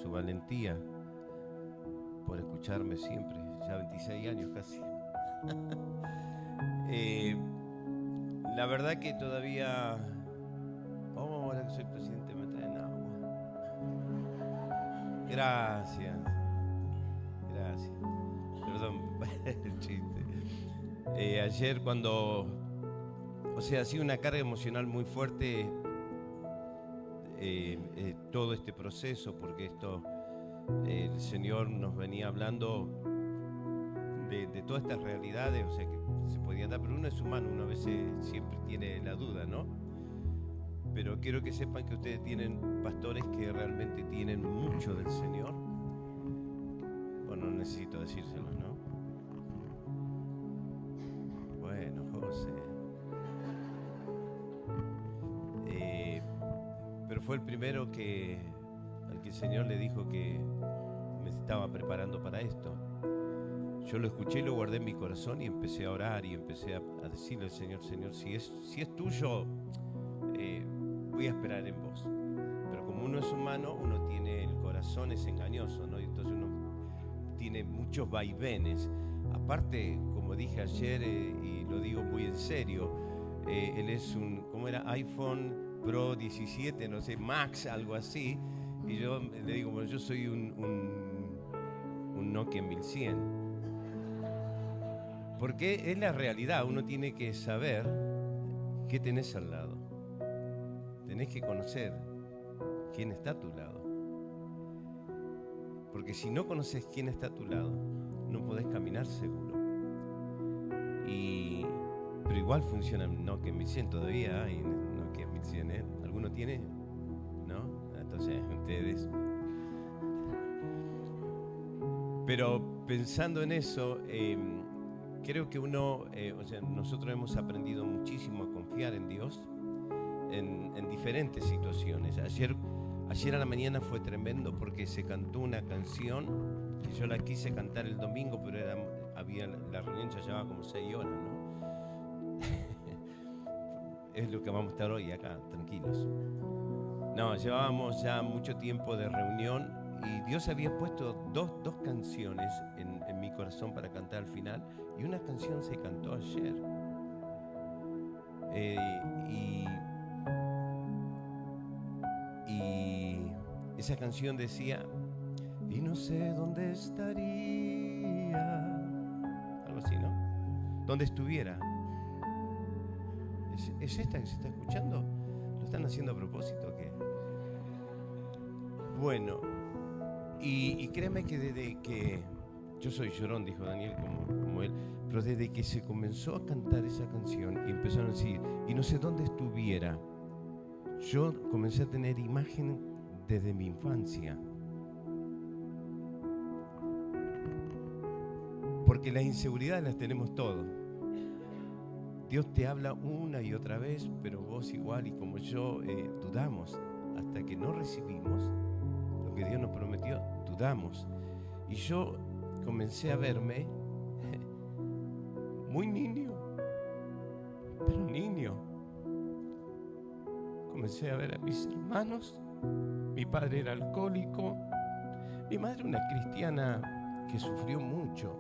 su valentía, por escucharme siempre, ya 26 años casi. La verdad que todavía... Oh, ahora que soy presidente me traen agua. Gracias, gracias. Perdón, el chiste. Ayer cuando... O sea, ha sido una carga emocional muy fuerte todo este proceso, porque el Señor nos venía hablando de todas estas realidades, o sea, que se podían dar, pero uno es humano, uno a veces siempre tiene la duda, ¿no? Pero quiero que sepan que ustedes tienen pastores que realmente tienen mucho del Señor. Bueno, no necesito decírselo, ¿no? Bueno, José. Pero fue el primero al que el Señor le dijo que me estaba preparando para esto. Yo lo escuché y lo guardé en mi corazón y empecé a orar y empecé a decirle al Señor, Señor, si es tuyo, voy a esperar en vos. Pero como uno es humano, uno tiene el corazón, es engañoso, ¿no? Y entonces uno tiene muchos vaivenes. Aparte, como dije ayer, y lo digo muy en serio, él es ¿cómo era? iPhone Pro 17, no sé, Max, algo así. Y yo le digo, bueno, yo soy un Nokia 1100. Porque es la realidad, uno tiene que saber qué tenés al lado. Tenés que conocer quién está a tu lado. Porque si no conoces quién está a tu lado, no podés caminar seguro. Pero igual funciona el Nokia 1100, todavía hay Nokia 1100, ¿eh? ¿Alguno tiene? ¿No? Entonces, ustedes... Pero pensando en eso, creo que nosotros hemos aprendido muchísimo a confiar en Dios en diferentes situaciones. Ayer a la mañana fue tremendo porque se cantó una canción que yo la quise cantar el domingo, pero la reunión ya llevaba como 6 horas, ¿no? Es lo que vamos a estar hoy acá, tranquilos. No, llevábamos ya mucho tiempo de reunión y Dios había puesto dos canciones en mi corazón para cantar al final, y una canción se cantó ayer. Y esa canción decía, y no sé dónde estaría, algo así, ¿no? ¿Dónde estuviera? ¿Es esta que se está escuchando? ¿Lo están haciendo a propósito o qué? Bueno, y créeme que desde que... Yo soy llorón, dijo Daniel, como él, pero desde que se comenzó a cantar esa canción y empezaron a decir, y no sé dónde estuviera, yo comencé a tener imagen desde mi infancia. Porque las inseguridades las tenemos todos. Dios te habla una y otra vez, pero vos igual y como yo dudamos. Hasta que no recibimos lo que Dios nos prometió, dudamos. Y yo comencé a verme muy niño, pero niño. Comencé a ver a mis hermanos. Mi padre era alcohólico. Mi madre una cristiana que sufrió mucho.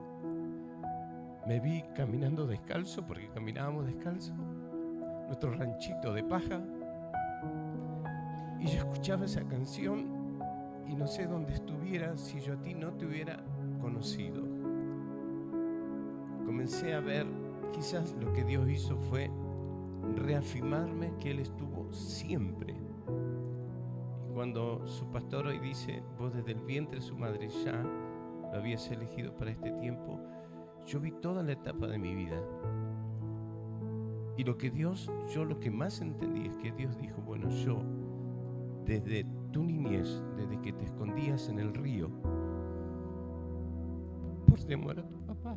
Me vi caminando descalzo, porque caminábamos descalzo, nuestro ranchito de paja, y yo escuchaba esa canción y no sé dónde estuviera si yo a ti no te hubiera conocido. Comencé a ver, quizás lo que Dios hizo fue reafirmarme que Él estuvo siempre. Y cuando su pastor hoy dice, vos desde el vientre de su madre ya lo habías elegido para este tiempo, yo vi toda la etapa de mi vida. Y lo que más entendí es que Dios dijo, bueno, yo, desde tu niñez, desde que te escondías en el río, por temor a tu papá,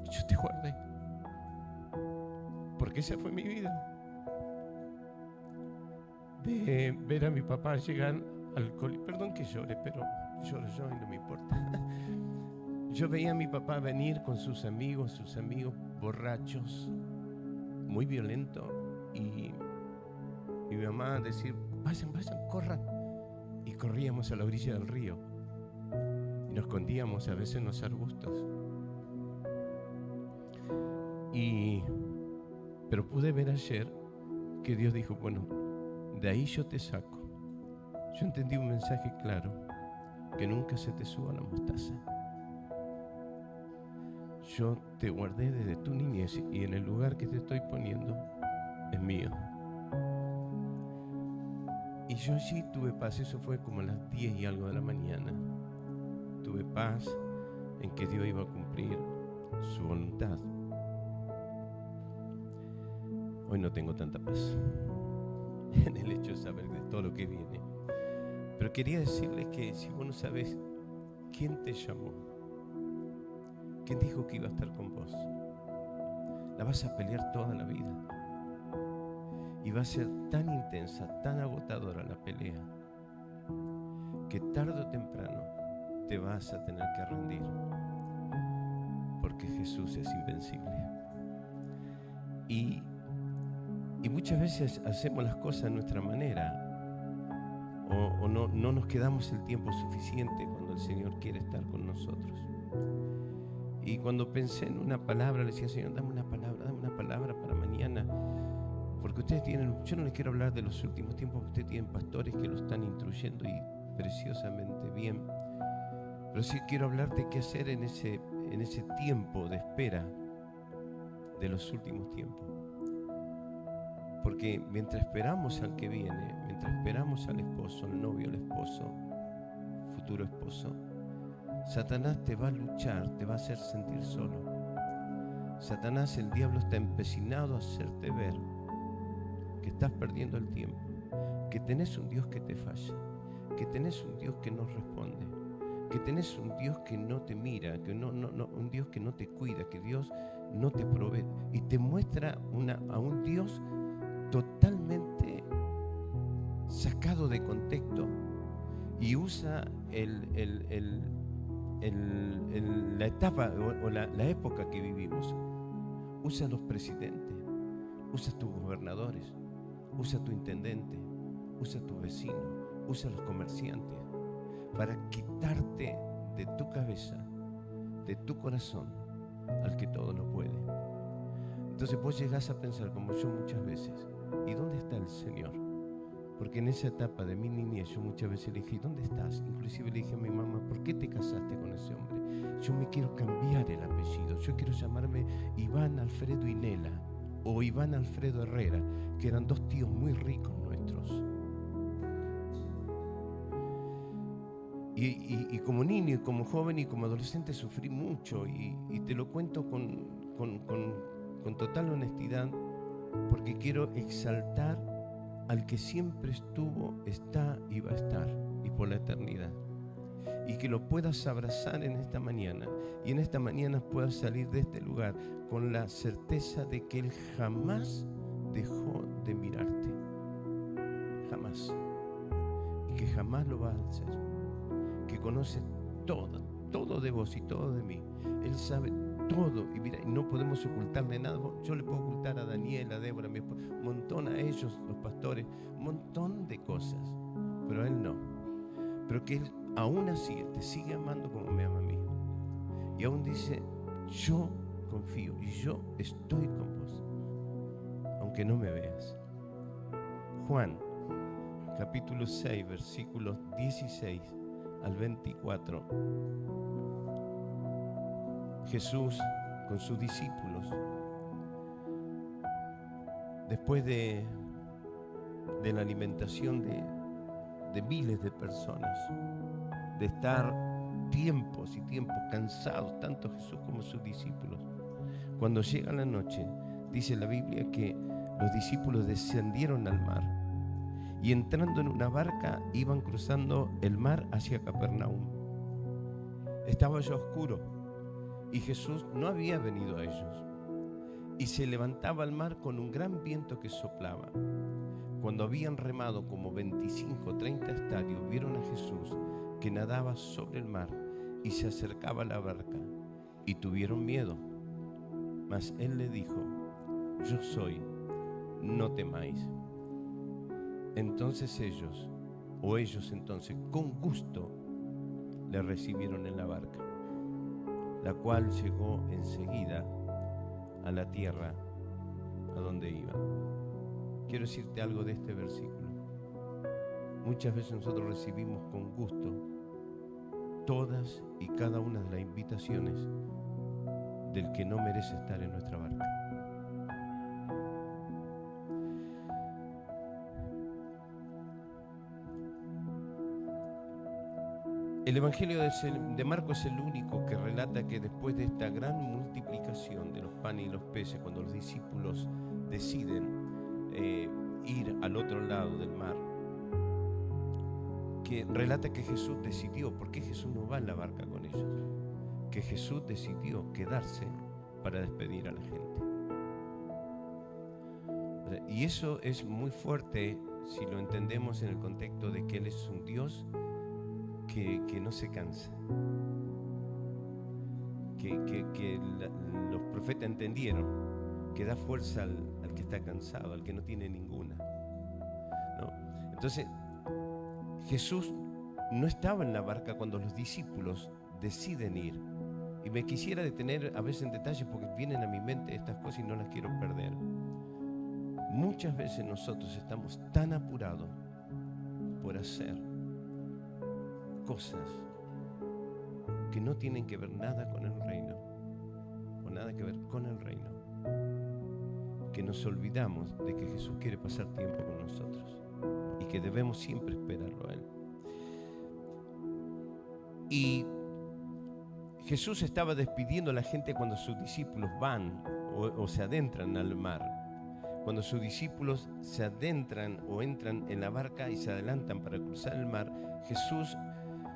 yo te guardé. Porque esa fue mi vida. De ver a mi papá llegar al colegio, perdón que llore, pero lloro yo y no me importa. Yo veía a mi papá venir con sus amigos borrachos, muy violentos, y mi mamá decir, vayan, corran. Y corríamos a la orilla del río y nos escondíamos a veces en los arbustos. Pero pude ver ayer que Dios dijo, bueno, de ahí yo te saco. Yo entendí un mensaje claro, que nunca se te suba la mostaza. Yo te guardé desde tu niñez y en el lugar que te estoy poniendo es mío. Y yo allí tuve paz, eso fue como a las 10 y algo de la mañana. Tuve paz en que Dios iba a cumplir su voluntad. Hoy no tengo tanta paz en el hecho de saber de todo lo que viene. Pero quería decirles que si vos no sabés quién te llamó, quién dijo que iba a estar con vos, la vas a pelear toda la vida. Y va a ser tan intensa, tan agotadora la pelea, que tarde o temprano te vas a tener que rendir. Porque Jesús es invencible. Y muchas veces hacemos las cosas a nuestra manera. O no nos quedamos el tiempo suficiente cuando el Señor quiere estar con nosotros. Y cuando pensé en una palabra, le decía, Señor, dame una palabra para mañana. Porque ustedes tienen, yo no les quiero hablar de los últimos tiempos, porque ustedes tienen pastores que lo están instruyendo y preciosamente bien. Pero sí quiero hablarte qué hacer en ese tiempo de espera de los últimos tiempos. Porque mientras esperamos al que viene, mientras esperamos al esposo, al novio, al esposo, futuro esposo, Satanás te va a luchar, te va a hacer sentir solo. Satanás, el diablo, está empecinado a hacerte ver que estás perdiendo el tiempo, que tenés un Dios que te falla, que tenés un Dios que no responde, que tenés un Dios que no te mira, que un Dios que no te cuida, que Dios no te provee, y te muestra a un Dios totalmente sacado de contexto, y usa la etapa o la época que vivimos. Usa a los presidentes, usa a tus gobernadores, usa a tu intendente, usa a tu vecino, usa a los comerciantes para quitarte de tu cabeza, de tu corazón, al que todo lo puede. Entonces vos llegás a pensar, como yo muchas veces, ¿y dónde está el Señor? Porque en esa etapa de mi niñez yo muchas veces le dije, ¿dónde estás? Inclusive le dije a mi mamá, ¿por qué te casaste con ese hombre? Yo me quiero cambiar el apellido, yo quiero llamarme Iván Alfredo Inela o Iván Alfredo Herrera, que eran dos tíos muy ricos nuestros. Y como niño, y como joven, y como adolescente sufrí mucho, y te lo cuento con total honestidad, porque quiero exaltar al que siempre estuvo, está y va a estar, y por la eternidad. Y que lo puedas abrazar en esta mañana, y en esta mañana puedas salir de este lugar con la certeza de que Él jamás dejó de mirarte. Jamás. Y que jamás lo va a hacer. Que conoce todo de vos y todo de mí. Él sabe todo, y mira, no podemos ocultarle nada. Yo le puedo ocultar a Daniel, a Débora, a mi esposa, un montón, a ellos, los pastores, un montón de cosas, pero a Él no. Pero que Él aún así te sigue amando como me ama a mí, y aún dice, yo confío y yo estoy con vos, aunque no me veas. Juan capítulo 6 versículos 16 al 24. Jesús con sus discípulos, después de la alimentación de miles de personas, de estar tiempos y tiempos cansados, tanto Jesús como sus discípulos, cuando llega la noche, dice la Biblia que los discípulos descendieron al mar y entrando en una barca iban cruzando el mar hacia Capernaum. Estaba ya oscuro y Jesús no había venido a ellos, y se levantaba el mar con un gran viento que soplaba. Cuando habían remado como 25 o 30 estadios, vieron a Jesús que nadaba sobre el mar y se acercaba a la barca, y tuvieron miedo. Mas Él le dijo, yo soy, no temáis. Entonces ellos, o ellos entonces, con gusto, le recibieron en la barca, la cual llegó enseguida a la tierra a donde iba. Quiero decirte algo de este versículo. Muchas veces nosotros recibimos con gusto todas y cada una de las invitaciones del que no merece estar en nuestra barca. El Evangelio de Marcos es el único que relata que después de esta gran multiplicación de los panes y los peces, cuando los discípulos deciden ir al otro lado del mar, que relata que Jesús decidió, porque Jesús no va en la barca con ellos, que Jesús decidió quedarse para despedir a la gente. Y eso es muy fuerte si lo entendemos en el contexto de que Él es un Dios que no se cansa, que los profetas entendieron que da fuerza al que está cansado, al que no tiene ninguna, ¿no? Entonces Jesús no estaba en la barca cuando los discípulos deciden ir, y me quisiera detener a veces en detalles porque vienen a mi mente estas cosas y no las quiero perder. Muchas veces nosotros estamos tan apurados por hacer cosas que no tienen que ver nada con el reino, o nada que ver con el reino, que nos olvidamos de que Jesús quiere pasar tiempo con nosotros y que debemos siempre esperarlo a Él. Y Jesús estaba despidiendo a la gente cuando sus discípulos van o se adentran al mar. Cuando sus discípulos se adentran o entran en la barca y se adelantan para cruzar el mar, Jesús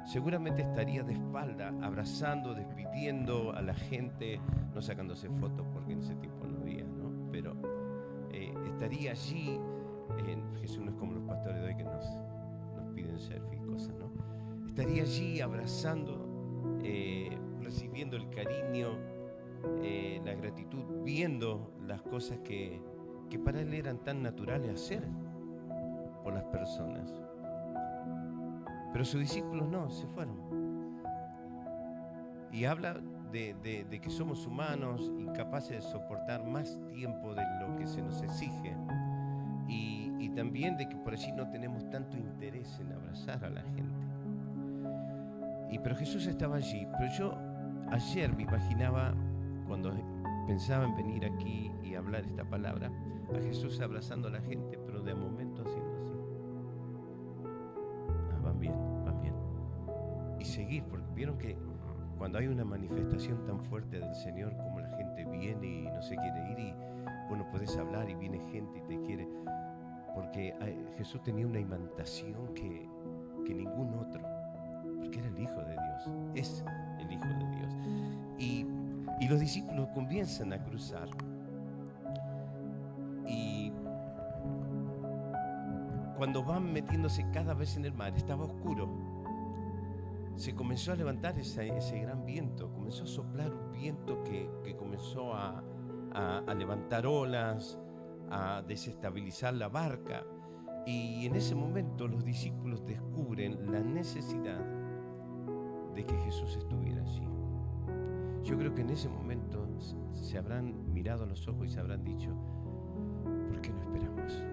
seguramente estaría de espalda, abrazando, despidiendo a la gente, no sacándose fotos porque en ese tiempo no había, ¿no? Pero estaría allí. Jesús no es como los pastores de hoy que nos piden selfie y cosas, ¿no? Estaría allí abrazando, recibiendo el cariño, la gratitud, viendo las cosas que para Él eran tan naturales hacer por las personas. Pero sus discípulos no, se fueron. Y habla de que somos humanos, incapaces de soportar más tiempo de lo que se nos exige. Y también de que por allí no tenemos tanto interés en abrazar a la gente. Pero Jesús estaba allí. Pero yo ayer me imaginaba, cuando pensaba en venir aquí y hablar esta palabra, a Jesús abrazando a la gente, pero de momento haciendo así. Van bien. Y seguir, porque vieron que cuando hay una manifestación tan fuerte del Señor, como la gente viene y no se quiere ir, y bueno, podés hablar y viene gente y te quiere, porque Jesús tenía una imantación que ningún otro, porque era el Hijo de Dios, es el Hijo de Dios. Y los discípulos comienzan a cruzar, y cuando van metiéndose cada vez en el mar, estaba oscuro, se comenzó a levantar ese gran viento, comenzó a soplar un viento que comenzó a levantar olas, a desestabilizar la barca. Y en ese momento los discípulos descubren la necesidad de que Jesús estuviera allí. Yo creo que en ese momento se habrán mirado a los ojos y se habrán dicho: ¿por qué no esperamos?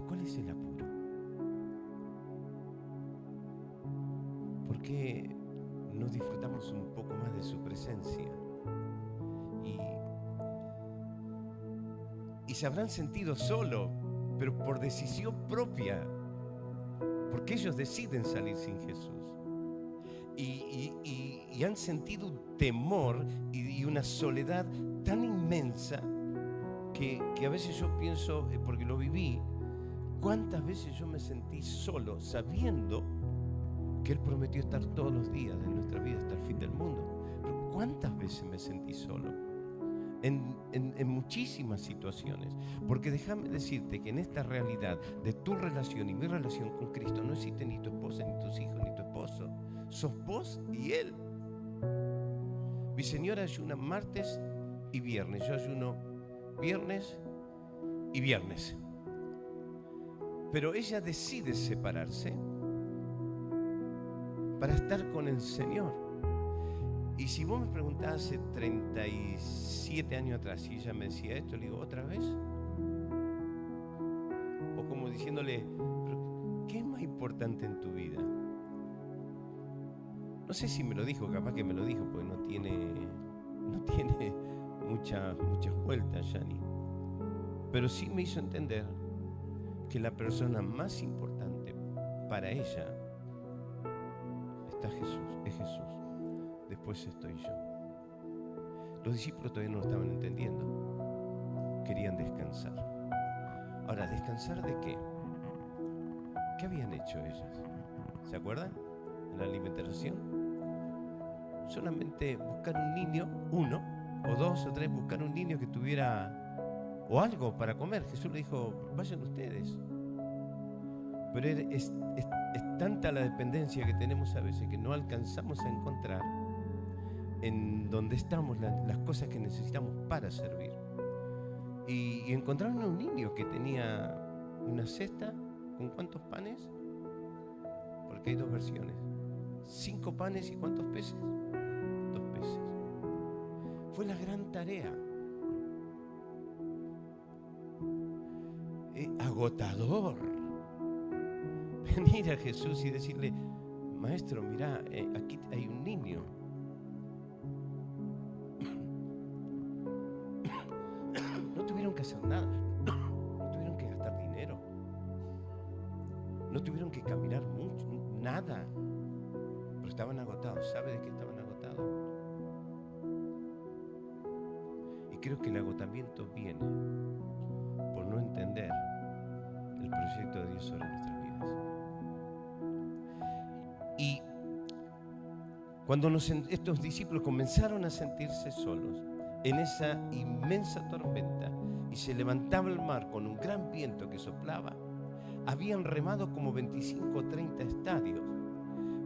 ¿Cuál es el apuro? ¿Por qué no disfrutamos un poco más de su presencia? Y se habrán sentido solos, pero por decisión propia, porque ellos deciden salir sin Jesús. Y han sentido un temor y una soledad tan inmensa que a veces yo pienso, porque lo viví, cuántas veces yo me sentí solo sabiendo que Él prometió estar todos los días de nuestra vida hasta el fin del mundo. Pero cuántas veces me sentí solo en muchísimas situaciones, porque déjame decirte que en esta realidad de tu relación y mi relación con Cristo no existe ni tu esposa, ni tus hijos, ni tu esposo. Sos vos y Él. Mi señora ayuna martes y viernes, yo ayuno viernes y viernes. Pero ella decide separarse para estar con el Señor. Y si vos me preguntás hace 37 años atrás y ella me decía esto, le digo, ¿otra vez? O como diciéndole, ¿qué es más importante en tu vida? No sé si me lo dijo, capaz que me lo dijo, porque no tiene muchas vueltas, Yani. Pero sí me hizo entender que la persona más importante para ella es Jesús. Después estoy yo. Los discípulos todavía no lo estaban entendiendo. Querían descansar. Ahora, ¿descansar de qué? ¿Qué habían hecho ellas? ¿Se acuerdan? En la alimentación. Solamente buscar un niño, uno, o dos, o tres, buscar un niño que tuviera o algo para comer. Jesús le dijo, vayan ustedes. Pero es tanta la dependencia que tenemos a veces que no alcanzamos a encontrar en donde estamos las cosas que necesitamos para servir. Y encontraron a un niño que tenía una cesta con ¿cuántos panes? Porque hay dos versiones. 5 panes y ¿cuántos peces? 2 peces. Fue la gran tarea. Agotador. Venir a Jesús y decirle, maestro, mirá, aquí hay un niño. No tuvieron que hacer nada, no tuvieron que gastar dinero, no tuvieron que caminar mucho, nada, pero estaban agotados. ¿Sabe de qué estaban agotados? Y creo que el agotamiento viene por no entender el proyecto de Dios sobre nuestras vidas. Y cuando estos discípulos comenzaron a sentirse solos en esa inmensa tormenta y se levantaba el mar con un gran viento que soplaba, habían remado como 25 o 30 estadios.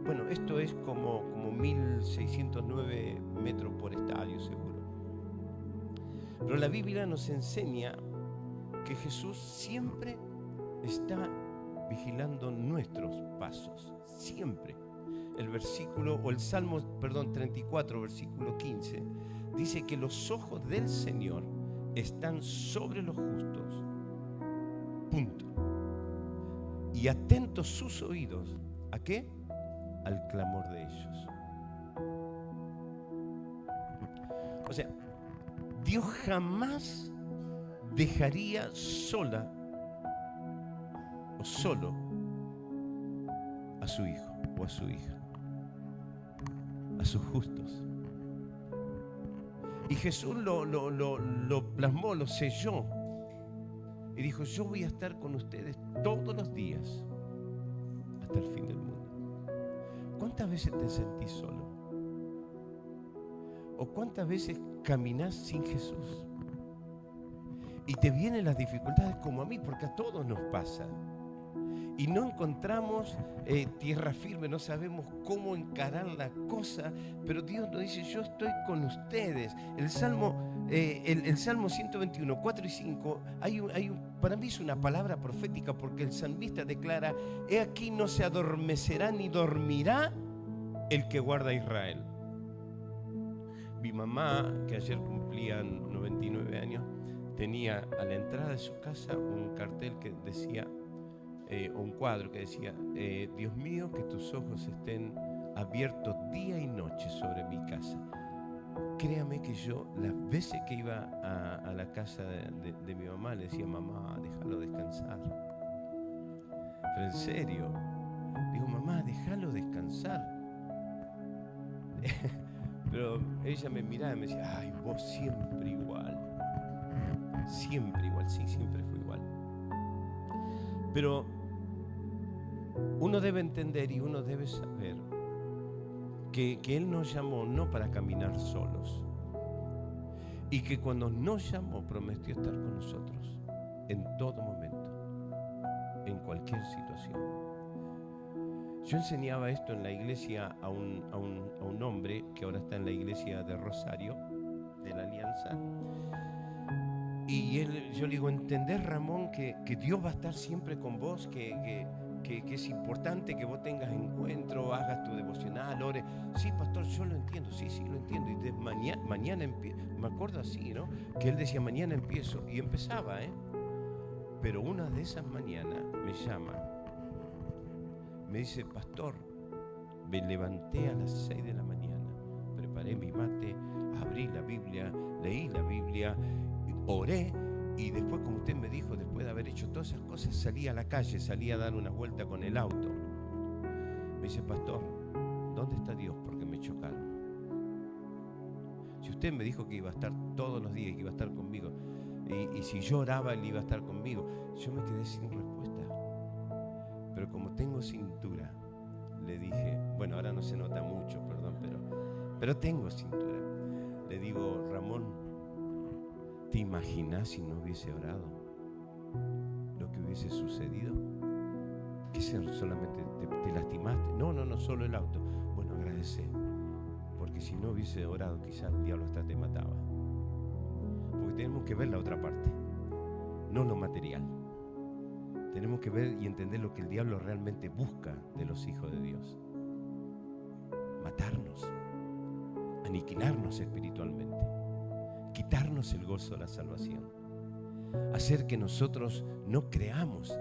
Bueno, esto es como 1609 metros por estadio seguro. Pero la Biblia nos enseña que Jesús siempre está vigilando nuestros pasos, siempre. El versículo, o el Salmo, 34, versículo 15, dice que los ojos del Señor están sobre los justos, punto. Y atentos sus oídos, ¿a qué? Al clamor de ellos. O sea, Dios jamás dejaría sola o solo a su hijo o a su hija, a sus justos. Y Jesús lo plasmó, lo selló y dijo, yo voy a estar con ustedes todos los días hasta el fin del mundo. ¿Cuántas veces te sentís solo? ¿O cuántas veces caminás sin Jesús? Y te vienen las dificultades como a mí, porque a todos nos pasa. Y no encontramos tierra firme, no sabemos cómo encarar la cosa, pero Dios nos dice, yo estoy con ustedes. El Salmo 121, 4 y 5, para mí es una palabra profética, porque el salmista declara, he aquí no se adormecerá ni dormirá el que guarda a Israel. Mi mamá, que ayer cumplía 99 años, tenía a la entrada de su casa un cartel que decía, o un cuadro que decía, Dios mío, que tus ojos estén abiertos día y noche sobre mi casa. Créame que yo, las veces que iba a la casa de mi mamá, le decía, mamá, déjalo descansar. Pero en serio, digo, mamá, déjalo descansar. Pero ella me miraba y me decía, ay, vos siempre igual. Siempre igual, sí, siempre fue igual. Pero uno debe entender y uno debe saber que Él nos llamó no para caminar solos, y que cuando nos llamó prometió estar con nosotros en todo momento, en cualquier situación. Yo enseñaba esto en la iglesia a un hombre que ahora está en la iglesia de Rosario, de la Alianza, yo le digo, ¿entendés, Ramón, que Dios va a estar siempre con vos? Que es importante que vos tengas encuentro, hagas tu devocional, ores. Sí, pastor, yo lo entiendo, sí, lo entiendo. Y mañana empiezo, me acuerdo así, ¿no? Que él decía, mañana empiezo. Y empezaba, Pero una de esas mañanas me llama, me dice, pastor, me levanté a las 6 de la mañana, preparé mi mate, abrí la Biblia, leí la Biblia, oré. Y después, como usted me dijo, después de haber hecho todas esas cosas, salí a la calle, salí a dar una vuelta con el auto. Me dice, pastor, ¿dónde está Dios? Porque me chocaron. Si usted me dijo que iba a estar todos los días, que iba a estar conmigo, y si yo oraba, Él iba a estar conmigo, yo me quedé sin respuesta. Pero como tengo cintura, le dije, bueno, ahora no se nota mucho, perdón, pero tengo cintura. Le digo, Ramón, ¿te imaginas si no hubiese orado lo que hubiese sucedido? ¿Que solamente te lastimaste? No, solo el auto. Bueno, agradece, porque si no hubiese orado, quizás el diablo hasta te mataba. Porque tenemos que ver la otra parte, no lo material. Tenemos que ver y entender lo que el diablo realmente busca de los hijos de Dios: matarnos, aniquilarnos espiritualmente, quitarnos el gozo de la salvación, hacer que nosotros no creamos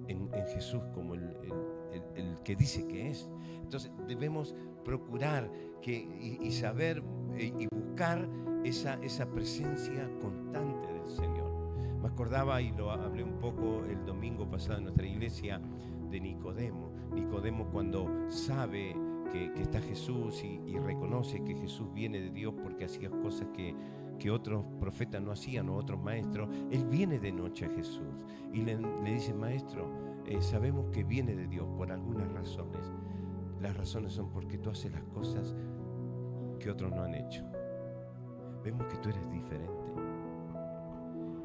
en Jesús como el que dice que es. Entonces debemos procurar y saber y buscar esa presencia constante del Señor. Me acordaba, y lo hablé un poco el domingo pasado en nuestra iglesia, de Nicodemo. Nicodemo, cuando sabe que está Jesús y reconoce que Jesús viene de Dios porque hacía cosas que otros profetas no hacían, o otros maestros, él viene de noche a Jesús y le dice: maestro, sabemos que viene de Dios por algunas razones. Las razones son porque tú haces las cosas que otros no han hecho. Vemos que tú eres diferente.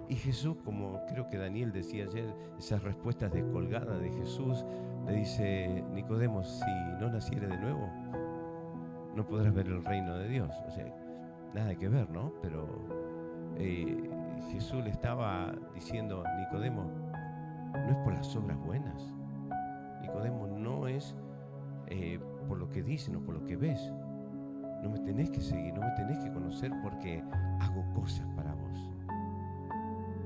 Y Jesús, como creo que Daniel decía ayer, esas respuestas descolgadas de Jesús, le dice: Nicodemo, si no nacieres de nuevo, no podrás ver el reino de Dios. O sea, nada que ver, ¿no? Pero Jesús le estaba diciendo: Nicodemo, no es por las obras buenas. Nicodemo, no es por lo que dicen o por lo que ves. No me tenés que seguir, no me tenés que conocer porque hago cosas para vos.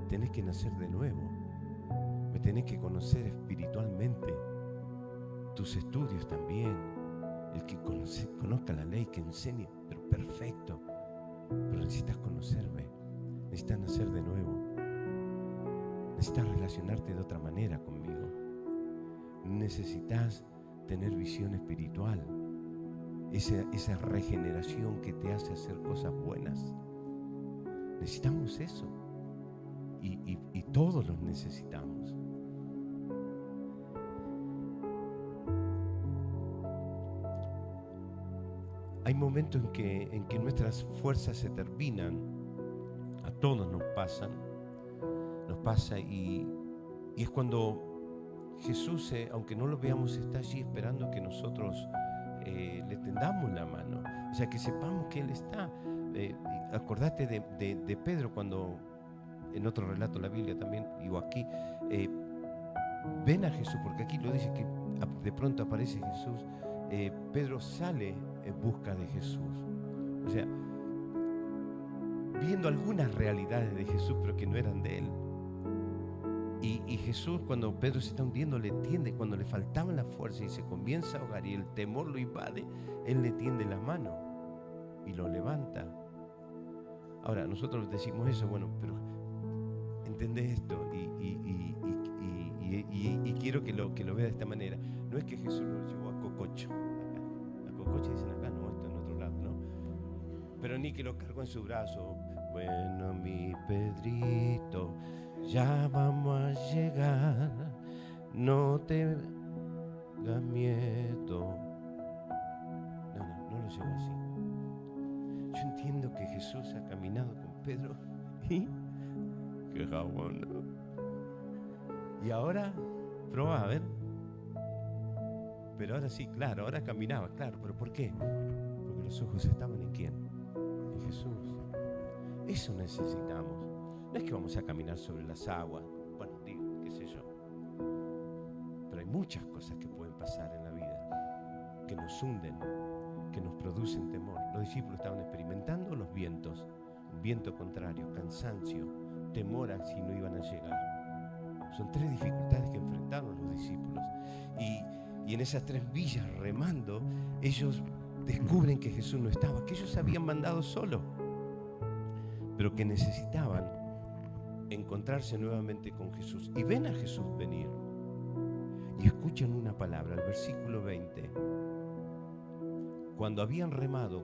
Tenés que nacer de nuevo. Me tenés que conocer espiritualmente. Tus estudios también. El que conozca la ley, que enseñe, pero perfecto. Pero necesitas conocerme. Necesitas nacer de nuevo. Necesitas relacionarte de otra manera conmigo. Necesitas tener visión espiritual. Esa regeneración que te hace hacer cosas buenas. Necesitamos eso. Y todos los necesitamos. Hay momentos en que nuestras fuerzas se terminan. A todos nos pasa y es cuando Jesús, aunque no lo veamos, está allí esperando que nosotros le tendamos la mano. O sea, que sepamos que Él está. Acordate de Pedro, cuando en otro relato de la Biblia también, digo aquí, ven a Jesús, porque aquí lo dice que de pronto aparece Jesús. Pedro sale en busca de Jesús. O sea, viendo algunas realidades de Jesús, pero que no eran de Él. Y Jesús, cuando Pedro se está hundiendo, le tiende, cuando le faltaba la fuerza y se comienza a ahogar y el temor lo invade, Él le tiende la mano y lo levanta. Ahora, nosotros decimos eso, bueno, pero entendés esto y quiero que lo vea de esta manera. No es que Jesús lo llevó a Cococho. A Cococho dicen acá, no, esto en otro lado, ¿no? Pero ni que lo cargó en su brazo. Bueno, mi Pedrito, ya vamos a llegar, no tengas miedo. No lo llevo así. Yo entiendo que Jesús ha caminado con Pedro y qué jabón, ¿no? Y ahora, probá, a ver. Pero ahora sí, claro, ahora caminaba, claro. ¿Pero por qué? Porque los ojos estaban ¿en quién? En Jesús. Eso necesitamos. No es que vamos a caminar sobre las aguas, bueno, digo, qué sé yo. Pero hay muchas cosas que pueden pasar en la vida, que nos hunden, que nos producen temor. Los discípulos estaban experimentando los vientos, viento contrario, cansancio, temor a si no iban a llegar. Son 3 dificultades que enfrentaron los discípulos. Y en esas 3 villas remando, ellos descubren que Jesús no estaba, que ellos se habían mandado solo, pero que necesitaban encontrarse nuevamente con Jesús. Y ven a Jesús venir y escuchan una palabra, el versículo 20. Cuando habían remado,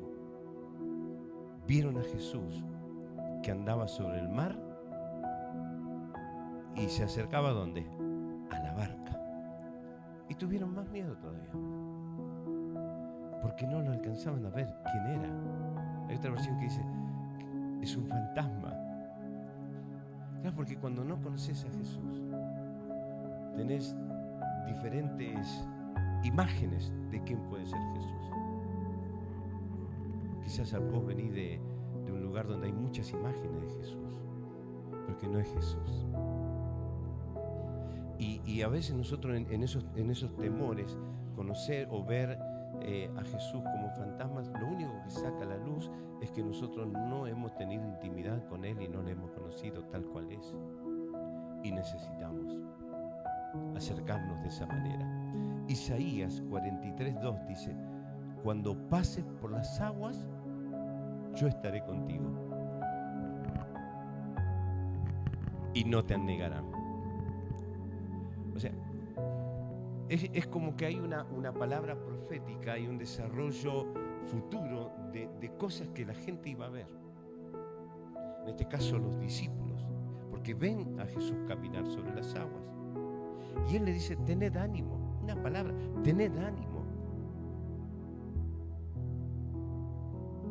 vieron a Jesús que andaba sobre el mar y se acercaba ¿a dónde? A la barca. Y tuvieron más miedo todavía, porque no lo alcanzaban a ver quién era. Hay otra versión que dice, es un fantasma. Claro, porque cuando no conoces a Jesús, tenés diferentes imágenes de quién puede ser Jesús. Quizás vos venís de un lugar donde hay muchas imágenes de Jesús, porque no es Jesús. Y a veces nosotros en esos temores, conocer o ver a Jesús como fantasmas, lo único que saca a la luz es que nosotros no hemos tenido intimidad con Él y no le hemos conocido tal cual es. Y necesitamos acercarnos de esa manera. Isaías 43:2 dice, cuando pases por las aguas, yo estaré contigo y no te anegarán. O sea, es como que hay una palabra profética y un desarrollo futuro de cosas que la gente iba a ver. En este caso los discípulos, porque ven a Jesús caminar sobre las aguas. Y Él le dice, tened ánimo, una palabra, tened ánimo.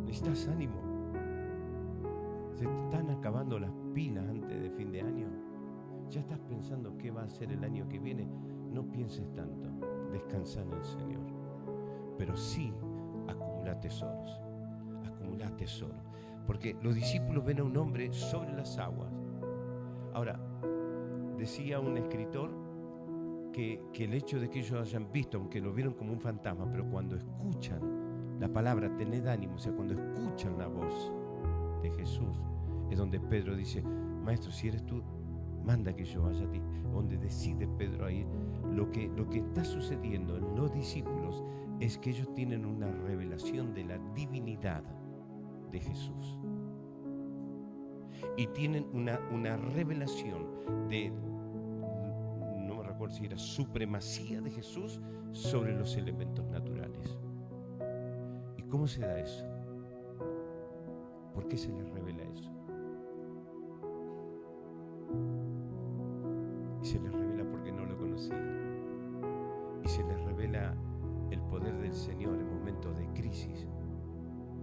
¿Necesitas ánimo? ¿Se te están acabando las pilas antes de fin de año? ¿Ya estás pensando qué va a ser el año que viene? No pienses tanto, descansa en el Señor. Pero sí, acumula tesoros, porque los discípulos ven a un hombre sobre las aguas. Ahora, decía un escritor que el hecho de que ellos hayan visto, aunque lo vieron como un fantasma, pero cuando escuchan la palabra tened ánimo, o sea, cuando escuchan la voz de Jesús, es donde Pedro dice, Maestro, si eres tú, manda que yo vaya a ti. Donde decide Pedro ahí, lo que está sucediendo en los discípulos es que ellos tienen una revelación de la divinidad de Jesús. Y tienen una revelación de, no me recuerdo si era supremacía de Jesús sobre los elementos naturales. ¿Y cómo se da eso? ¿Por qué se les revela eso? Y se les revela porque no lo conocían. Y se les revela el poder del Señor en momentos de crisis,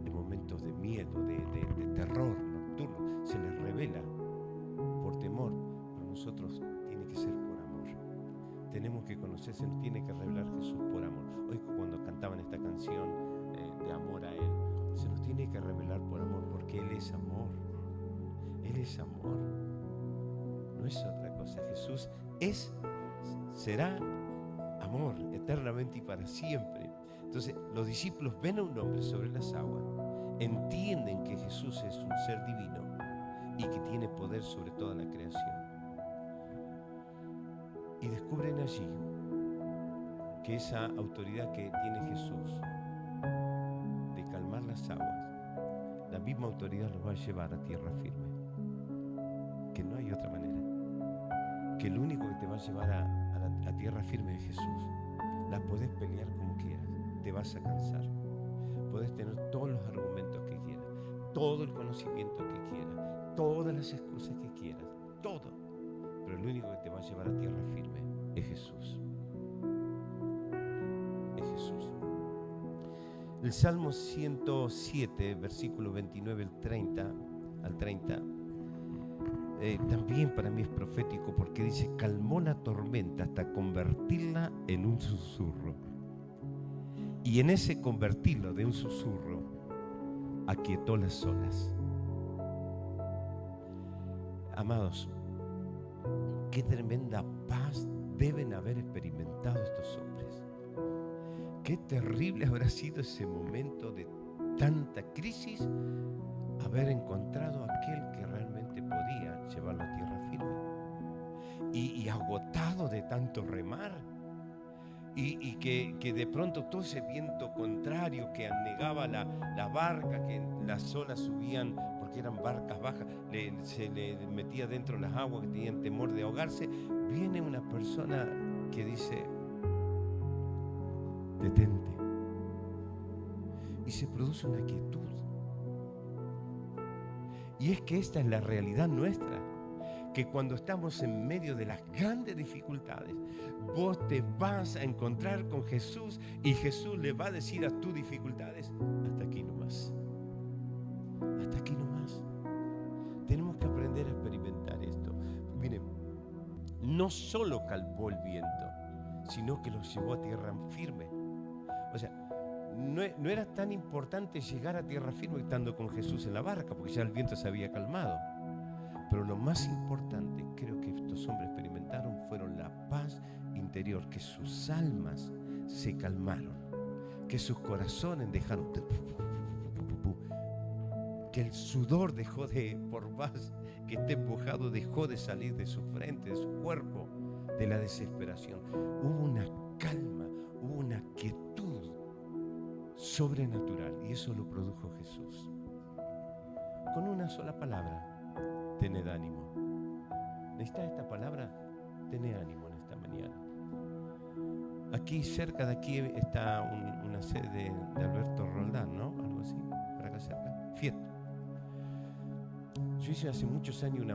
en momentos de miedo, de terror nocturno. Se les revela por temor. Para nosotros tiene que ser por amor. Tenemos que conocer, se nos tiene que revelar Jesús por amor. Hoy cuando cantaban esta canción de amor a Él, se nos tiene que revelar por amor, porque Él es amor. Él es amor. No es otra cosa. Jesús será amor eternamente y para siempre. Entonces los discípulos ven a un hombre sobre las aguas, entienden que Jesús es un ser divino y que tiene poder sobre toda la creación, y descubren allí que esa autoridad que tiene Jesús de calmar las aguas, la misma autoridad los va a llevar a tierra firme, que no hay otra manera, que el único que te va a llevar a tierra firme es Jesús. La podés pelear como quieras, te vas a cansar, podés tener todos los argumentos que quieras, todo el conocimiento que quieras, todas las excusas que quieras, todo, pero el único que te va a llevar a tierra firme es Jesús. Es Jesús. El Salmo 107, versículo 29 al 30, también para mí es profético, porque dice, calmó la tormenta hasta convertirla en un susurro. Y en ese convertirlo de un susurro, aquietó las olas. Amados, qué tremenda paz deben haber experimentado estos hombres. Qué terrible habrá sido ese momento de tanta crisis, haber encontrado a aquel que realmente podía llevarlo a tierra firme. Y agotado de tanto remar, y que de pronto todo ese viento contrario que anegaba la barca, que las olas subían, porque eran barcas bajas, se le metía dentro las aguas, que tenían temor de ahogarse. Viene una persona que dice: detente. Y se produce una quietud. Y es que esta es la realidad nuestra, que cuando estamos en medio de las grandes dificultades, vos te vas a encontrar con Jesús y Jesús le va a decir a tus dificultades: hasta aquí nomás. Hasta aquí nomás. Tenemos que aprender a experimentar esto. Miren, no solo calmó el viento, sino que los llevó a tierra firme. O sea, no era tan importante llegar a tierra firme estando con Jesús en la barca, porque ya el viento se había calmado. Pero lo más importante, creo que estos hombres experimentaron, fueron la paz interior, que sus almas se calmaron, que sus corazones dejaron, que el sudor dejó de, por más que esté empujado, dejó de salir de su frente, de su cuerpo, de la desesperación. Hubo una calma, hubo una quietud sobrenatural, y eso lo produjo Jesús. Con una sola palabra: tened ánimo. ¿Necesitas esta palabra? Tened ánimo en esta mañana. Aquí, cerca de aquí, está una sede de Alberto Roldán, ¿no? Algo así, por acá cerca. Fiat. Yo hice hace muchos años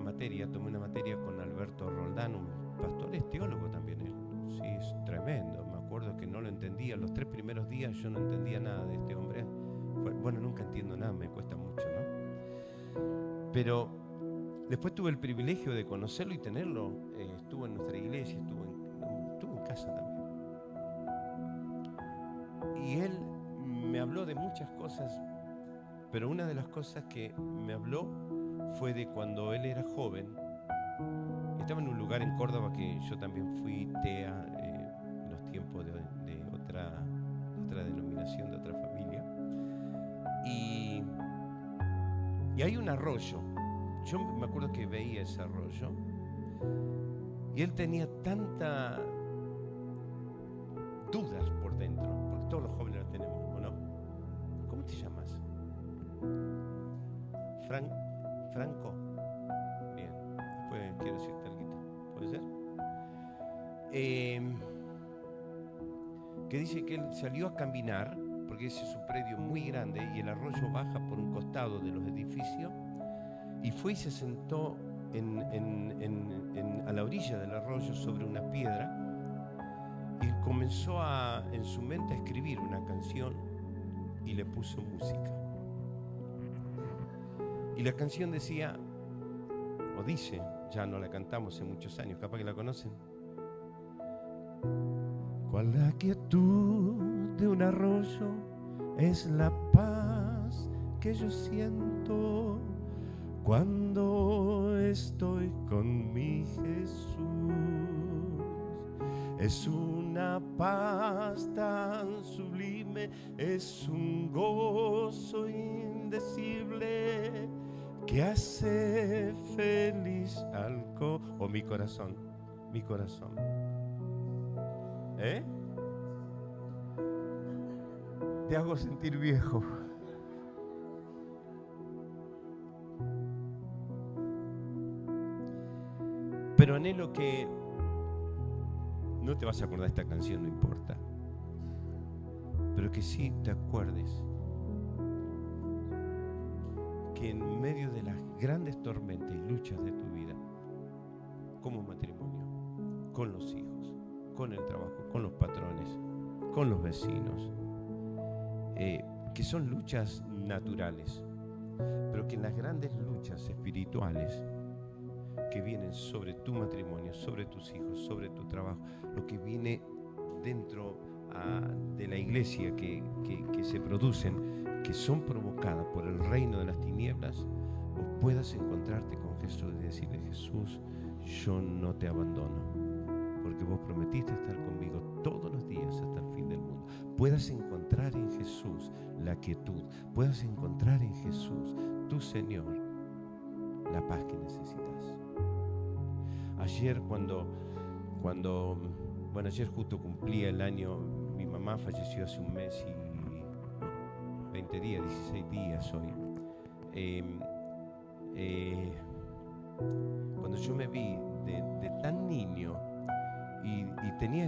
tomé una materia con Alberto Roldán, un pastor, es teólogo también él. Sí, es tremendo. Me acuerdo que no lo entendía. Los 3 primeros días yo no entendía nada de este hombre. Bueno, nunca entiendo nada, me cuesta mucho, ¿no? Pero después tuve el privilegio de conocerlo y tenerlo. Estuvo en nuestra iglesia, estuvo en casa también. Y él me habló de muchas cosas, pero una de las cosas que me habló fue de cuando él era joven. Estaba en un lugar en Córdoba que yo también fui, TEA, en los tiempos de otra denominación, de otra familia. Y hay un arroyo. Yo me acuerdo que veía ese arroyo y él tenía tantas dudas por dentro, porque todos los jóvenes lo tenemos, ¿o no? ¿Cómo te llamas? Franco. Bien, después quiero decirte algo. ¿Puede ser? Que dice que él salió a caminar, porque ese es un predio muy grande y el arroyo baja por un costado de los edificios, y fue y se sentó a la orilla del arroyo sobre una piedra y comenzó en su mente a escribir una canción y le puso música. Y la canción decía, o dice, ya no la cantamos hace muchos años, capaz que la conocen. Cual la quietud de un arroyo es la paz que yo siento cuando estoy con mi Jesús. Es una paz tan sublime, es un gozo indecible que hace feliz mi corazón. Te hago sentir viejo. Pero anhelo que no te vas a acordar de esta canción, no importa, pero que sí te acuerdes que en medio de las grandes tormentas y luchas de tu vida, como matrimonio, con los hijos, con el trabajo, con los patrones, con los vecinos, que son luchas naturales, pero que en las grandes luchas espirituales que vienen sobre tu matrimonio, sobre tus hijos, sobre tu trabajo, lo que viene dentro de la iglesia que se producen, que son provocadas por el reino de las tinieblas, vos puedas encontrarte con Jesús y decirle: Jesús, yo no te abandono, porque vos prometiste estar conmigo todos los días hasta el fin del mundo. Puedas encontrar en Jesús la quietud, puedas encontrar en Jesús, tu Señor, la paz que necesitas. Ayer ayer justo cumplía el año, mi mamá falleció hace un mes y 20 días, 16 días hoy. Cuando yo me vi de tan niño y tenía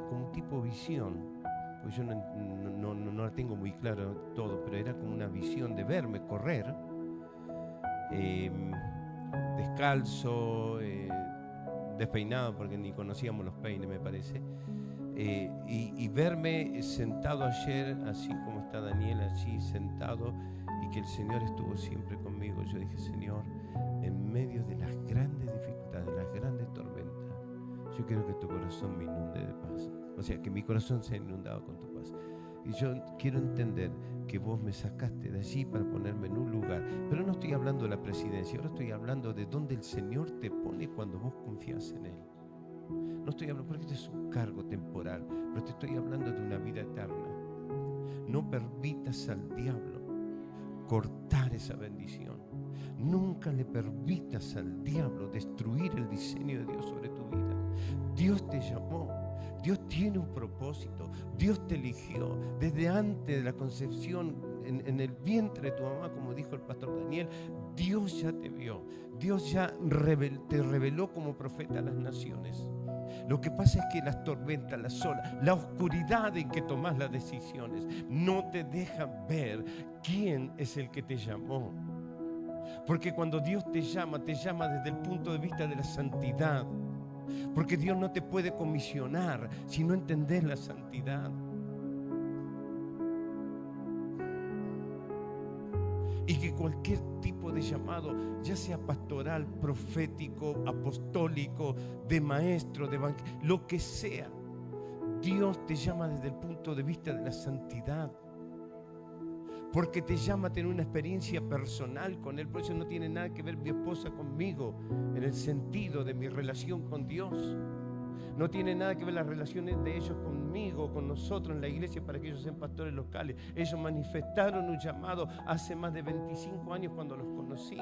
como un tipo de visión, pues yo no la tengo muy claro todo, pero era como una visión de verme correr, descalzo, despeinado, porque ni conocíamos los peines, me parece, y verme sentado ayer, así como está Daniel, así sentado, y que el Señor estuvo siempre conmigo. Yo dije: Señor, en medio de las grandes dificultades, las grandes tormentas, yo quiero que tu corazón me inunde de paz. O sea, que mi corazón sea inundado con tu paz. Y yo quiero entender que vos me sacaste de allí para ponerme en un lugar. Pero no estoy hablando de la presidencia, ahora estoy hablando de donde el Señor te pone cuando vos confías en Él. No estoy hablando, porque este es un cargo temporal, pero te estoy hablando de una vida eterna. No permitas al diablo cortar esa bendición. Nunca le permitas al diablo destruir el diseño de Dios sobre tu vida. Dios te llamó. Dios tiene un propósito. Dios te eligió desde antes de la concepción en el vientre de tu mamá, como dijo el pastor Daniel. Dios ya te vio. Dios ya te reveló como profeta a las naciones. Lo que pasa es que las tormentas, las olas, la oscuridad en que tomas las decisiones no te dejan ver quién es el que te llamó. Porque cuando Dios te llama desde el punto de vista de la santidad. Porque Dios no te puede comisionar si no entendés la santidad. Y que cualquier tipo de llamado, ya sea pastoral, profético, apostólico, de maestro, de banquero, lo que sea, Dios te llama desde el punto de vista de la santidad. Porque te llama a tener una experiencia personal con Él. Por eso no tiene nada que ver mi esposa conmigo en el sentido de mi relación con Dios. No tiene nada que ver las relaciones de ellos conmigo, con nosotros en la iglesia, para que ellos sean pastores locales. Ellos manifestaron un llamado hace más de 25 años cuando los conocí.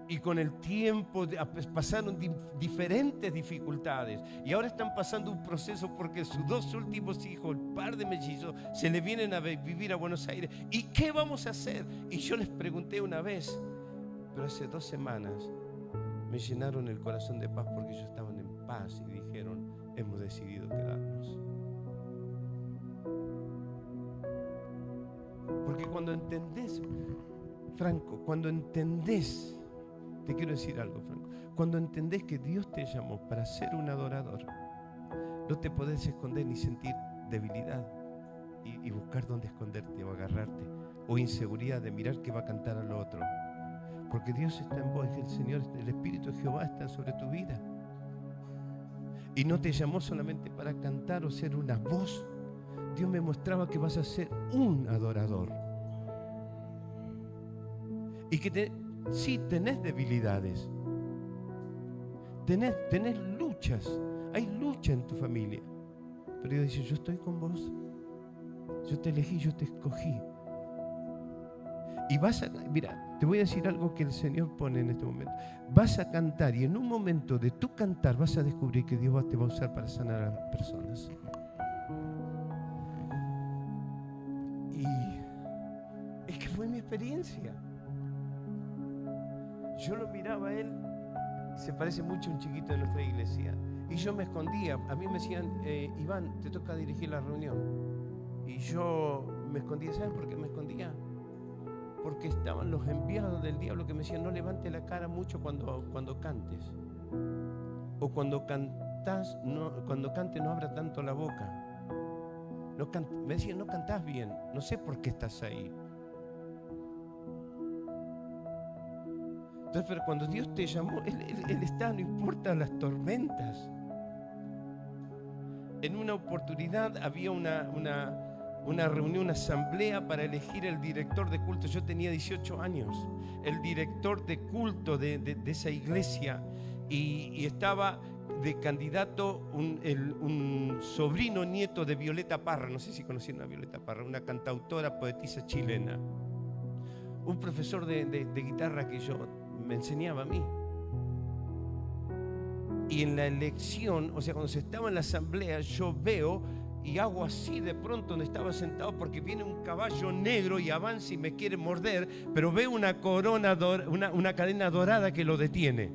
Y con el tiempo pasaron diferentes dificultades. Y ahora están pasando un proceso porque sus dos últimos hijos, el par de mellizos, se le vienen a vivir a Buenos Aires. ¿Y qué vamos a hacer? Y yo les pregunté una vez, pero hace 2 semanas me llenaron el corazón de paz, porque ellos estaban en paz y dijeron: hemos decidido quedarnos. Porque cuando entendés, Franco, te quiero decir algo, Franco. Cuando entendés que Dios te llamó para ser un adorador, no te podés esconder ni sentir debilidad y buscar dónde esconderte o agarrarte, o inseguridad de mirar que va a cantar al otro. Porque Dios está en vos, el Señor, el Espíritu de Jehová está sobre tu vida. Y no te llamó solamente para cantar o ser una voz. Dios me mostraba que vas a ser un adorador. Y que sí, tenés debilidades, tenés luchas, hay lucha en tu familia, pero Dios dice: yo estoy con vos, yo te elegí, yo te escogí. Y mira, te voy a decir algo que el Señor pone en este momento. Vas a cantar, y en un momento de tu cantar vas a descubrir que Dios te va a usar para sanar a las personas. Y es que fue mi experiencia. Yo lo miraba a él, se parece mucho a un chiquito de nuestra iglesia, y yo me escondía. A mí me decían: Iván, te toca dirigir la reunión. Y yo me escondía. ¿Sabes por qué me escondía? Porque estaban los enviados del diablo que me decían: no levante la cara mucho cuando cantes, o cuando cantes no abra tanto la boca. Me decían: no cantás bien, no sé por qué estás ahí. Entonces, pero cuando Dios te llamó, Él está, no importa las tormentas. En una oportunidad había una una reunión, una asamblea para elegir el director de culto. Yo tenía 18 años, el director de culto de esa iglesia, y estaba de candidato un sobrino nieto de Violeta Parra. No sé si conocieron a Violeta Parra, una cantautora, poetisa chilena, un profesor de guitarra que me enseñaba a mí. Y en la elección, o sea, cuando se estaba en la asamblea, yo veo y hago así de pronto donde estaba sentado, porque viene un caballo negro y avanza y me quiere morder, pero veo una corona, una cadena dorada que lo detiene.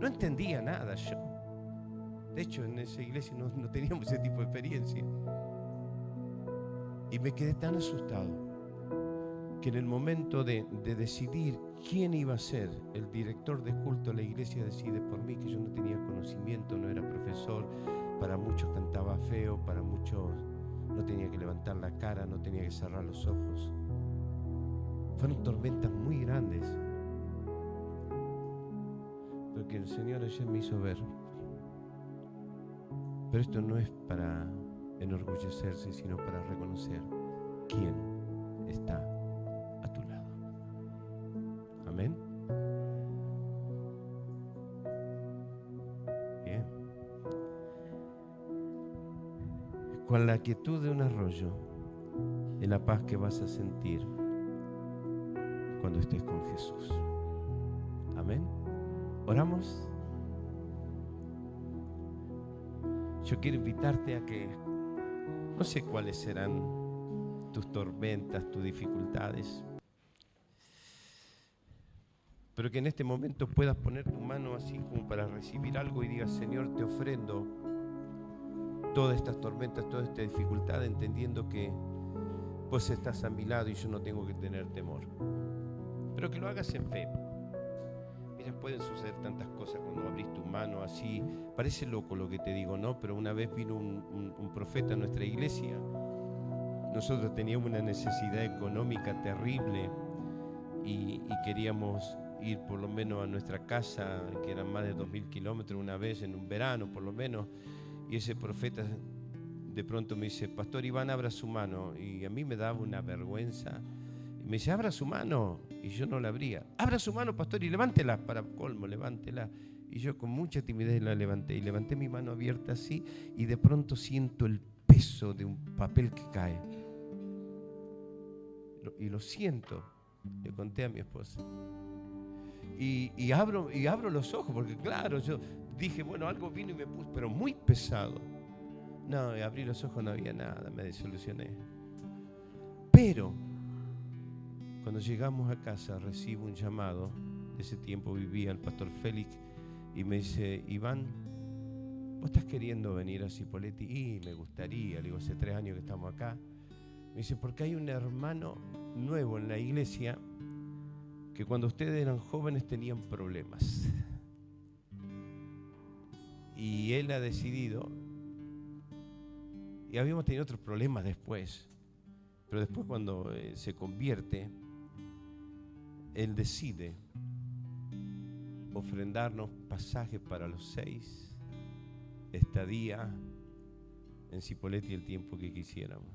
No entendía nada yo. De hecho, en esa iglesia no teníamos ese tipo de experiencia. Y me quedé tan asustado que en el momento de decidir quién iba a ser el director de culto, la iglesia decide por mí, que yo no tenía conocimiento, no era profesor, para muchos cantaba feo, para muchos no tenía que levantar la cara, no tenía que cerrar los ojos. Fueron tormentas muy grandes, pero que el Señor ayer me hizo ver. Pero esto no es para enorgullecerse, sino para reconocer quién está a tu lado. Amén. Bien. Con la quietud de un arroyo, en la paz que vas a sentir cuando estés con Jesús. Amén. ¿Oramos? Yo quiero invitarte a que, no sé cuáles serán tus tormentas, tus dificultades, pero que en este momento puedas poner tu mano así como para recibir algo y digas: Señor, te ofrendo todas estas tormentas, toda esta dificultad, entendiendo que pues estás a mi lado y yo no tengo que tener temor. Pero que lo hagas en fe. Mira, pueden suceder tantas cosas cuando abrís tu mano así. Parece loco lo que te digo, ¿no? Pero una vez vino un profeta a nuestra iglesia. Nosotros teníamos una necesidad económica terrible y queríamos ir por lo menos a nuestra casa, que eran más de 2000 kilómetros, una vez en un verano por lo menos. Y ese profeta de pronto me dice: Pastor Iván, abra su mano. Y a mí me daba una vergüenza. Y me dice: abra su mano. Y yo no la abría. Abra su mano, pastor, y levántela. Para colmo, levántela. Y yo con mucha timidez la levanté. Y levanté mi mano abierta así, y de pronto siento el peso de un papel que cae. Y lo siento. Le conté a mi esposa. Y abro los ojos, porque claro, yo dije, bueno, algo vino y me puso, pero muy pesado. No, abrí los ojos, no había nada, me desilusioné. Pero cuando llegamos a casa recibo un llamado. De ese tiempo vivía el pastor Félix y me dice: Iván, ¿vos estás queriendo venir a Cipolletti? Y me gustaría. Le digo: hace 3 años que estamos acá. Me dice: porque hay un hermano nuevo en la iglesia que cuando ustedes eran jóvenes tenían problemas. Y él ha decidido, y habíamos tenido otros problemas después, pero después cuando se convierte, él decide ofrendarnos pasajes para los 6, estadía en Cipolletti el tiempo que quisiéramos.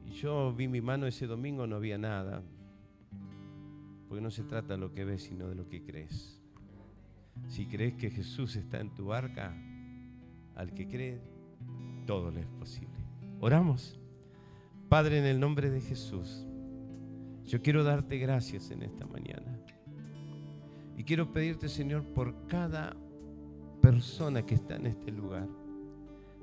Y yo vi mi mano ese domingo, no había nada, porque no se trata de lo que ves, sino de lo que crees. Si crees que Jesús está en tu barca, al que cree, todo le es posible. Oramos. Padre, en el nombre de Jesús, yo quiero darte gracias en esta mañana. Y quiero pedirte, Señor, por cada persona que está en este lugar.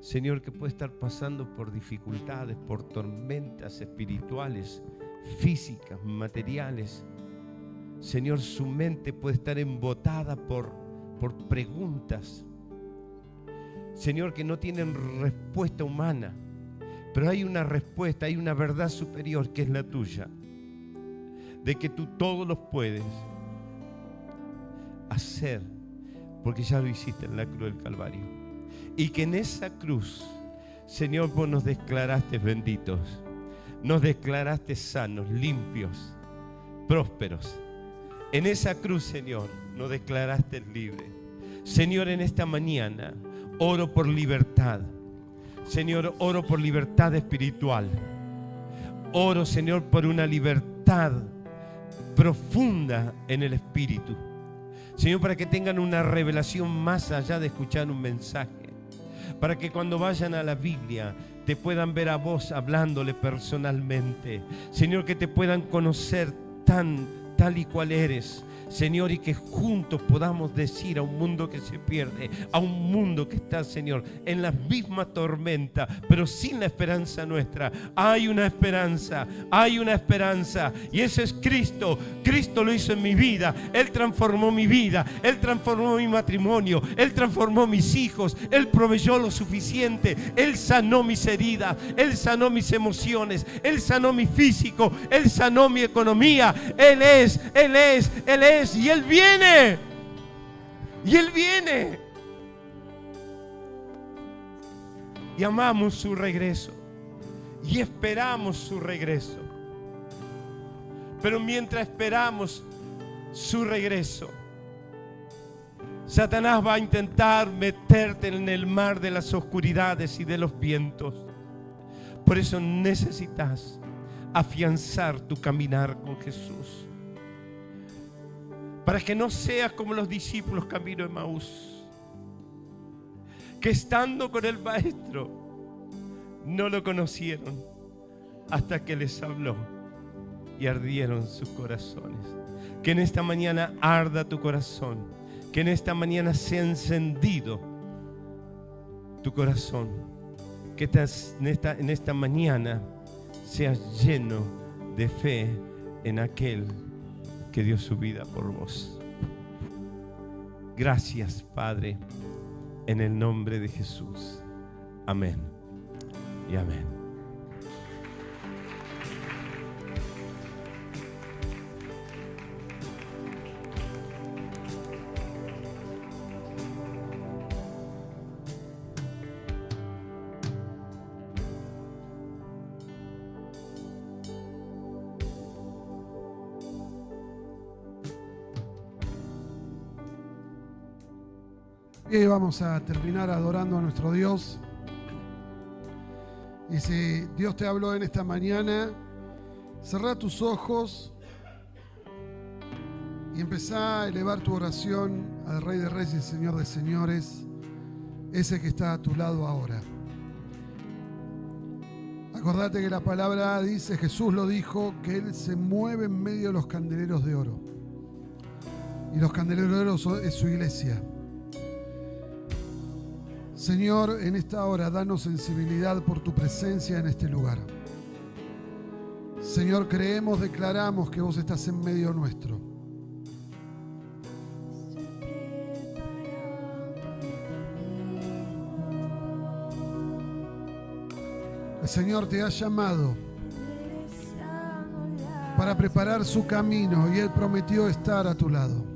Señor, que puede estar pasando por dificultades, por tormentas espirituales, físicas, materiales. Señor, su mente puede estar embotada por preguntas. Señor, que no tienen respuesta humana, pero hay una respuesta, hay una verdad superior que es la tuya, de que tú todo lo puedes hacer, porque ya lo hiciste en la cruz del Calvario. Y que en esa cruz, Señor, vos nos declaraste benditos, nos declaraste sanos, limpios, prósperos. En esa cruz, Señor, nos declaraste libres. Señor, en esta mañana oro por libertad. Señor, oro por libertad espiritual. Oro, Señor, por una libertad profunda en el espíritu. Señor, para que tengan una revelación más allá de escuchar un mensaje. Para que cuando vayan a la Biblia te puedan ver a vos hablándole personalmente. Señor, que te puedan conocer tal y cual eres. Señor, y que juntos podamos decir a un mundo que se pierde, a un mundo que está, Señor, en la misma tormenta, pero sin la esperanza nuestra. Hay una esperanza, y ese es Cristo. Cristo lo hizo en mi vida. Él transformó mi vida, Él transformó mi matrimonio, Él transformó mis hijos, Él proveyó lo suficiente, Él sanó mis heridas, Él sanó mis emociones, Él sanó mi físico, Él sanó mi economía. Él es, y Él viene. Y amamos su regreso. Y esperamos su regreso. Pero mientras esperamos su regreso, Satanás va a intentar meterte en el mar de las oscuridades y de los vientos. Por eso necesitas afianzar tu caminar con Jesús. Para que no seas como los discípulos camino de Emaús, que estando con el Maestro no lo conocieron hasta que les habló y ardieron sus corazones. Que en esta mañana arda tu corazón, que en esta mañana sea encendido tu corazón, que en esta mañana seas lleno de fe en aquel que dio su vida por vos. Gracias, Padre, en el nombre de Jesús. Amén y amén. Y vamos a terminar adorando a nuestro Dios. Y si Dios te habló en esta mañana, cerrá tus ojos y empezá a elevar tu oración al Rey de Reyes y Señor de Señores, ese que está a tu lado ahora. Acordate que la palabra dice, Jesús lo dijo, que Él se mueve en medio de los candeleros de oro. Y los candeleros de oro es su iglesia. Señor, en esta hora, danos sensibilidad por tu presencia en este lugar. Señor, creemos, declaramos que vos estás en medio nuestro. El Señor te ha llamado para preparar su camino y Él prometió estar a tu lado.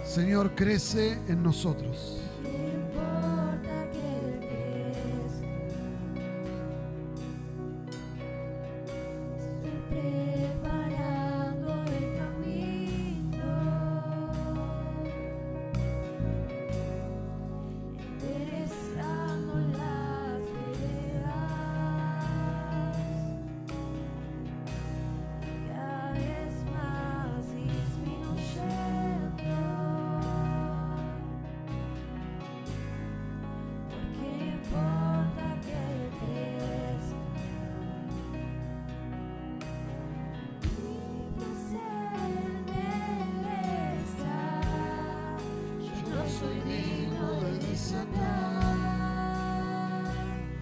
Señor, crece en nosotros.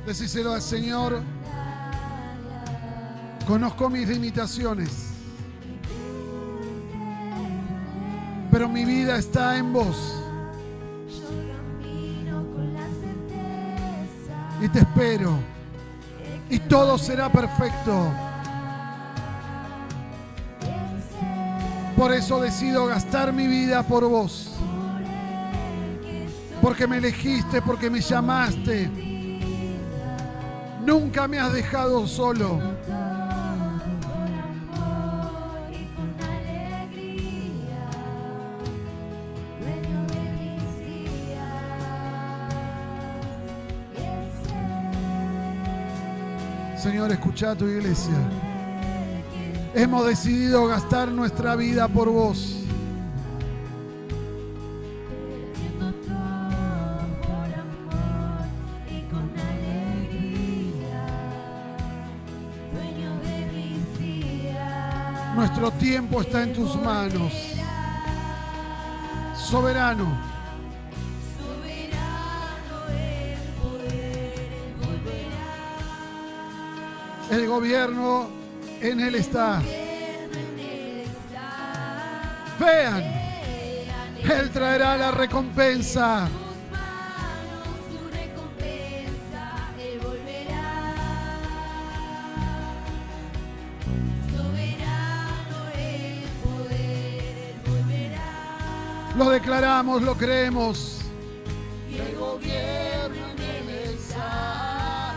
Decíselo al Señor, conozco mis limitaciones, pero mi vida está en vos. Y te espero, y todo será perfecto. Por eso decido gastar mi vida por vos, porque me elegiste, porque me llamaste. Nunca me has dejado solo. Señor, escucha a tu iglesia. Hemos decidido gastar nuestra vida por vos. Nuestro tiempo está en tus manos. Soberano. El gobierno en Él está. Vean, Él traerá la recompensa. Lo declaramos, lo creemos. Y el gobierno en Él está.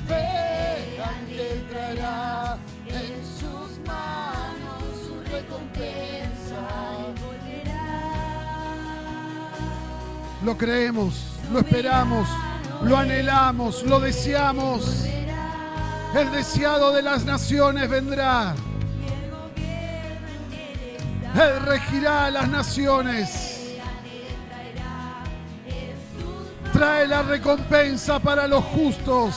Vean que Él traerá en sus manos su recompensa. Lo creemos, lo esperamos, lo anhelamos, lo deseamos. El deseado de las naciones vendrá. Él regirá a las naciones. Trae la recompensa para los justos.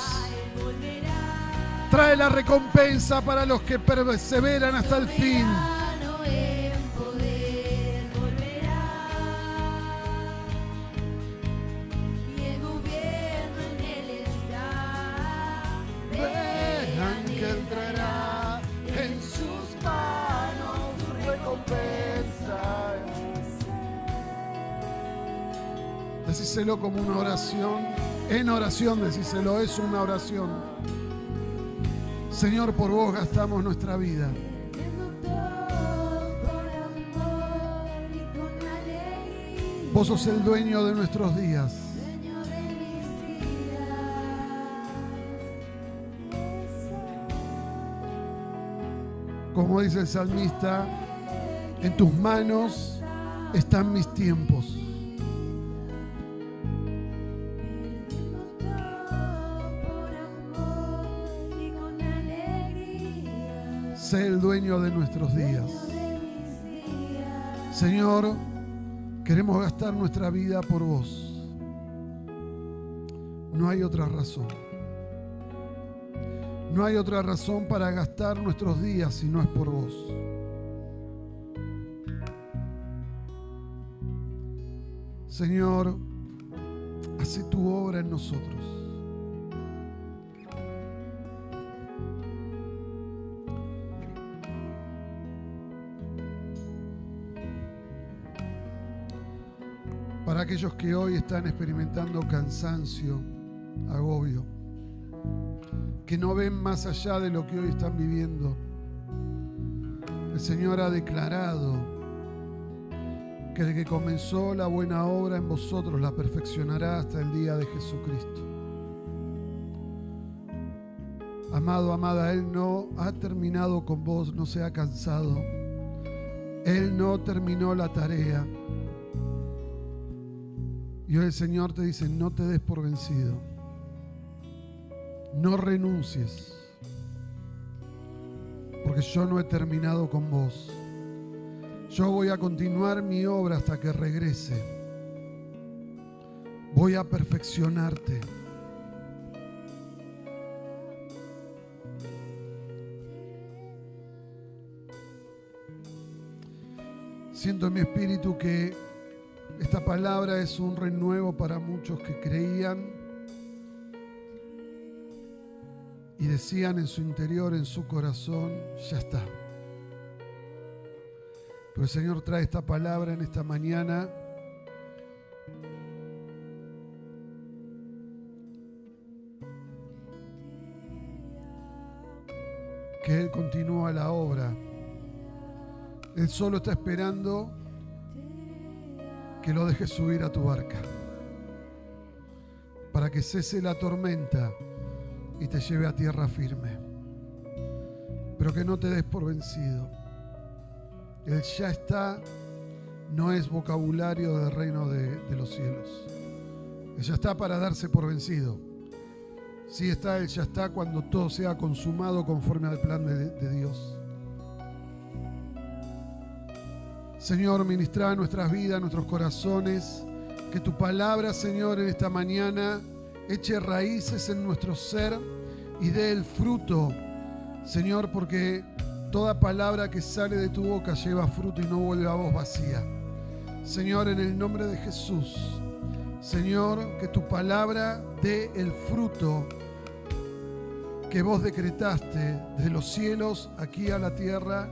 Trae la recompensa para los que perseveran hasta el fin. Vean que Él traerá en sus manos su recompensa. Decíselo como una oración. En oración, decíselo, es una oración. Señor, por vos gastamos nuestra vida. Vos sos el dueño de nuestros días. Como dice el salmista, en tus manos están mis tiempos. Sé el dueño de nuestros días. Señor, queremos gastar nuestra vida por vos. No hay otra razón. No hay otra razón para gastar nuestros días si no es por vos. Señor, hace tu obra en nosotros. Para aquellos que hoy están experimentando cansancio, agobio, que no ven más allá de lo que hoy están viviendo, el Señor ha declarado que el que comenzó la buena obra en vosotros la perfeccionará hasta el día de Jesucristo. Amado, amada, Él no ha terminado con vos, no se ha cansado. Él no terminó la tarea. Y hoy el Señor te dice, no te des por vencido. No renuncies. Porque yo no he terminado con vos. Yo voy a continuar mi obra hasta que regrese. Voy a perfeccionarte. Siento en mi espíritu que esta palabra es un renuevo para muchos que creían y decían en su interior, en su corazón, ya está. Pero el Señor trae esta palabra en esta mañana que Él continúa la obra. Él solo está esperando que lo dejes subir a tu barca para que cese la tormenta y te lleve a tierra firme. Pero que no te des por vencido. El ya está no es vocabulario del reino de los cielos. El ya está para darse por vencido. Si está el ya está, cuando todo sea consumado conforme al plan de Dios. Señor, ministra nuestras vidas, nuestros corazones. Que tu palabra, Señor, en esta mañana eche raíces en nuestro ser y dé el fruto, Señor, porque toda palabra que sale de tu boca lleva fruto y no vuelve a vos vacía. Señor, en el nombre de Jesús, Señor, que tu palabra dé el fruto que vos decretaste desde los cielos aquí a la tierra,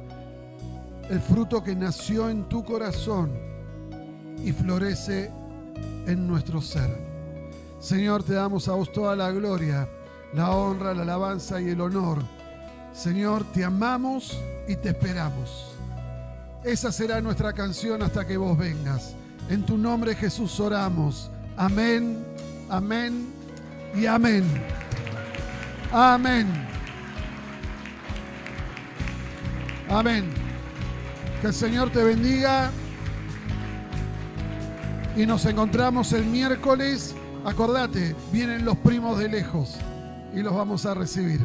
el fruto que nació en tu corazón y florece en nuestro ser. Señor, te damos a vos toda la gloria, la honra, la alabanza y el honor. Señor, te amamos y te esperamos. Esa será nuestra canción hasta que vos vengas. En tu nombre, Jesús, oramos. Amén, amén y amén. Amén. Amén. Que el Señor te bendiga. Y nos encontramos el miércoles. Acordate, vienen los primos de lejos y los vamos a recibir.